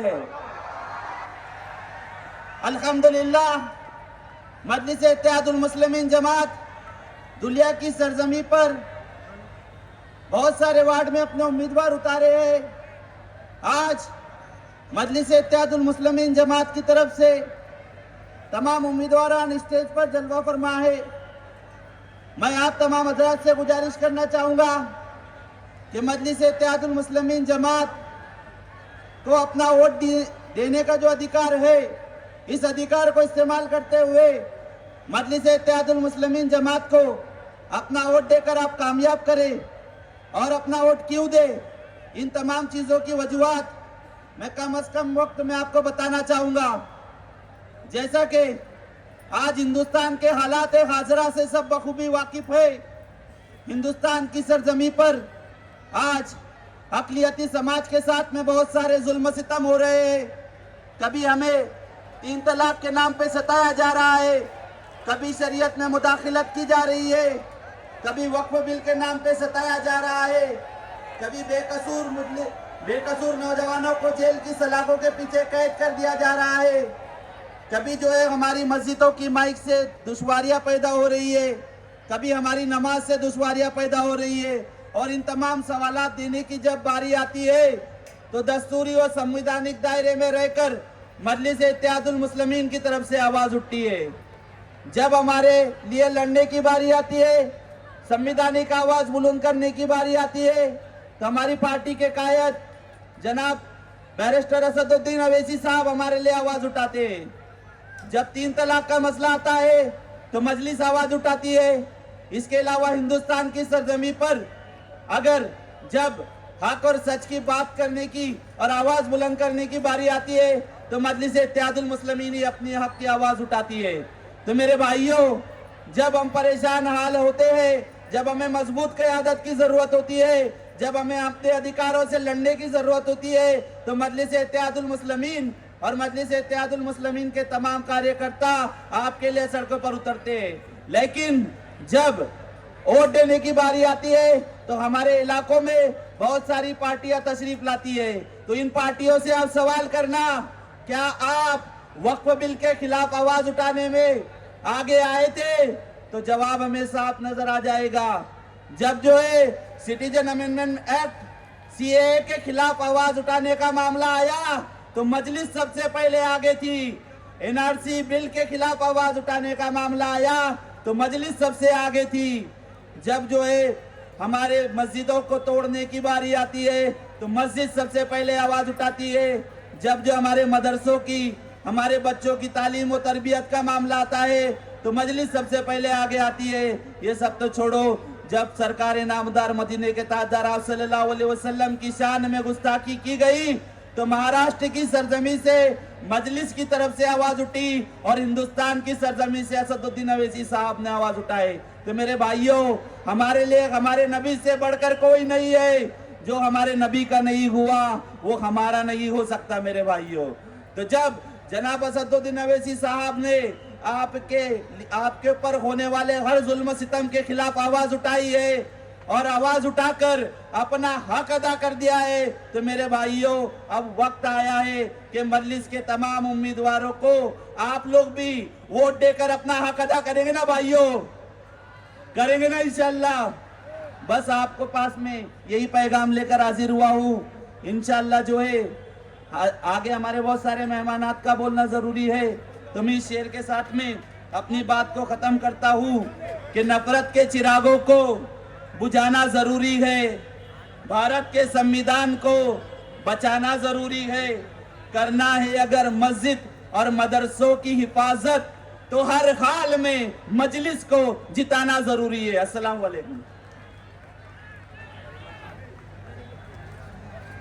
है। अल्हम्दुलिल्लाह मजलिस इत्तेहादुल मुस्लिमीन जमात दुनिया की सरजमी पर बहुत सारे वार्ड में अपने उम्मीदवार उतारे हैं। आज मजलिस इत्तेहादुल मुस्लिमीन जमात की तरफ से तमाम उम्मीदवारान स्टेज पर जलवा फरमा है। मैं आप तमाम हजरात से गुजारिश करना चाहूँगा कि मजलिस इत्तेहादुल मुस्लिमीन जमात को अपना वोट देने का जो अधिकार है, इस अधिकार को इस्तेमाल करते हुए मजलिस इत्तेहादुल मुस्लिमीन जमात को अपना वोट देकर आप कामयाब करें। और अपना वोट क्यों दे, इन तमाम चीज़ों की वजूहात मैं कम अज कम वक्त में आपको बताना चाहूँगा। जैसा कि आज हिंदुस्तान के हालात हाजरा से सब बखूबी वाकिफ है। हिंदुस्तान की सरजमी पर आज अक़लियती समाज के साथ में बहुत सारे जुल्म सितम हो रहे हैं। कभी हमें 3 तलाक के नाम पे सताया जा रहा है, कभी शरीयत में मुदाखिलत की जा रही है, कभी वक्फ बिल के नाम पे सताया जा रहा है, कभी बेकसूर नौजवानों को जेल की सलाखों के पीछे कैद कर दिया जा रहा है, कभी जो है हमारी मस्जिदों की माइक से दुश्वारियां पैदा हो रही है, कभी हमारी नमाज से दुश्वारियां पैदा हो रही है। और इन तमाम सवालात देने की जब बारी आती है तो दस्तूरी और संवैधानिक दायरे में रहकर मजलिस इत्तेहादुल मुस्लिमीन की तरफ से आवाज उठती है। जब हमारे लिए लड़ने की बारी आती है, संवैधानिक आवाज बुलंद करने की बारी आती है, तो हमारी पार्टी के कायद जनाब बैरिस्टर असदुद्दीन अवैसी साहब हमारे लिए आवाज उठाते हैं। जब 3 तलाक का मसला आता है तो मजलिस आवाज उठाती है। इसके अलावा हिंदुस्तान की सरजमी पर अगर जब हक और सच की बात करने की और आवाज बुलंद करने की बारी आती है तो मजलिस इत्तेहादुल मुस्लिमीन ही अपनी हक की आवाज उठाती है। तो मेरे भाइयों, जब हम परेशान हाल होते हैं, जब हमें मजबूत क़यादत की जरूरत होती है, जब हमें अपने अधिकारों से लड़ने की जरूरत होती है, तो मजलिस इत्तेहादुल मुस्लिमीन और मजलिस इत्तेहादुल मुस्लिमीन के तमाम कार्यकर्ता आपके लिए सड़कों पर उतरते हैं। लेकिन जब वोट देने की बारी आती है तो हमारे इलाकों में बहुत सारी पार्टियां तशरीफ लाती है। तो इन पार्टियों से आप सवाल करना, क्या आप वक्फ बिल के खिलाफ आवाज उठाने में आगे आए थे? तो जवाब हमें साफ नजर आ जाएगा। जब जो है सिटीजन अमेंडमेंट एक्ट सीएए के खिलाफ आवाज उठाने का मामला आया तो मजलिस सबसे पहले आगे थी। एनआरसी बिल के खिलाफ आवाज उठाने का मामला आया तो मजलिस सबसे आगे थी। जब जो है हमारे मस्जिदों को तोड़ने की बारी आती है तो मस्जिद सबसे पहले आवाज उठाती है। जब जो हमारे मदरसों की, हमारे बच्चों की तालीम और तरबियत का मामला आता है तो मजलिस सबसे पहले आगे आती है। ये सब तो छोड़ो, जब सरकार नामदार मदीने के ताजदार आप सल्लल्लाहु अलैहि वसल्लम की शान में गुस्ताखी की गई तो महाराष्ट्र की सरजमी से मजलिस की तरफ से आवाज उठी और हिंदुस्तान की सरजमी से असदुद्दीन अवैसी साहब ने आवाज उठाए। तो मेरे भाइयों, हमारे लिए हमारे नबी से बढ़कर कोई नहीं है। जो हमारे नबी का नहीं हुआ वो हमारा नहीं हो सकता मेरे भाइयों। तो जब जनाब असदुद्दीन अवैसी साहब ने आपके ऊपर होने वाले हर जुल्म सितम के खिलाफ आवाज उठाई है और आवाज उठाकर अपना हक अदा कर दिया है, तो मेरे भाइयों अब वक्त आया है कि मजलिस के तमाम उम्मीदवारों को आप लोग भी वोट देकर अपना हक अदा करेंगे ना भाइयों? करेंगे ना इंशाल्लाह? बस आपको पास में यही पैगाम लेकर हाजिर हुआ हूँ। इंशाल्लाह जो है आगे हमारे बहुत सारे मेहमानात का बोलना जरूरी है, तो मैं इस शेर के साथ में अपनी बात को खत्म करता हूँ कि नफरत के चिरागों को बुझाना जरूरी है, भारत के संविधान को बचाना जरूरी है, करना है अगर मस्जिद और मदरसों की हिफाजत तो हर हाल में मजलिस को जिताना जरूरी है। अस्सलाम वालेकुम।